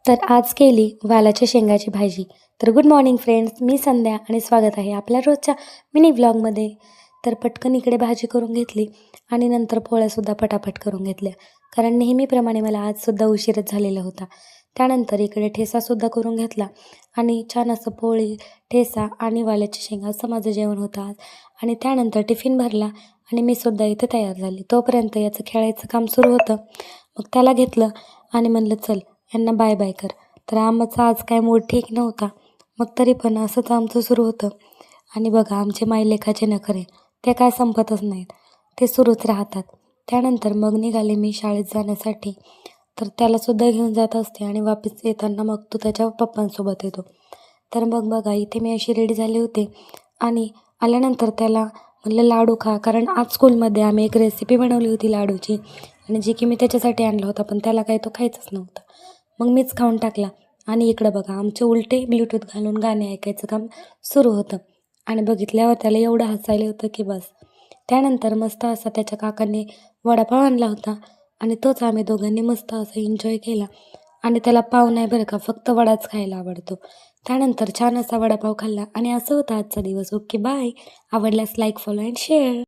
तर आज केली वालाच्या शेंगाची भाजी. तर गुड मॉर्निंग फ्रेंड्स, मी संध्या आणि स्वागत आहे आपल्या रोजच्या मिनी व्लॉगमध्ये. तर पटकन इकडे भाजी करून घेतली आणि नंतर पोळ्यासुद्धा पटापट करून घेतल्या, कारण नेहमीप्रमाणे मला आजसुद्धा उशीरच झालेला होता. त्यानंतर इकडे ठेसासुद्धा करून घेतला आणि छान असं पोळी, ठेसा आणि वालाची शेंगा असं माझं जेवण होतं आज. आणि त्यानंतर टिफिन भरला आणि मी सुद्धा इथे तयार झाली. तोपर्यंत याचं खेळायचं काम सुरू होतं. मग त्याला घेतलं आणि म्हणलं चल यांना बाय बाय कर. तर आमचा आज काय मूड ठीक नव्हता, मग तरी पण असंच आमचं सुरू होतं. आणि बघा आमचे मायलेकाचे नखरे ते काय संपतच नाहीत, ते सुरूच राहतात. त्यानंतर मग निघाले मी शाळेत जाण्यासाठी. तर त्यालासुद्धा घेऊन जात असते आणि वापस येताना मग तो त्याच्या पप्पांसोबत येतो. तर मग बघा इथे मी अशी रेडी झाले होते आणि आल्यानंतर त्याला म्हणलं लाडू खा, कारण आज स्कूलमध्ये आम्ही एक रेसिपी बनवली होती लाडूची, आणि जी की मी त्याच्यासाठी आणला होता, पण त्याला काही तो खायचंच नव्हता. मग मीच खाऊन टाकला. आणि इकडं बघा आमचे उलटे ब्लूटूथ घालून गाणे ऐकायचं काम सुरू होतं आणि बघितल्यावर त्याला एवढं हसायला होतं की बस. त्यानंतर मस्त असा त्याच्या काकांनी वडापाव आणला होता आणि तोच आम्ही दोघांनी मस्त असा एन्जॉय केला. आणि त्याला पाव नाही बरं का, फक्त वडाच खायला आवडतो. त्यानंतर छान असा वडापाव खाल्ला आणि असं होता आजचा दिवस. Okay bye. आवडल्यास लाईक, फॉलो अँड शेअर.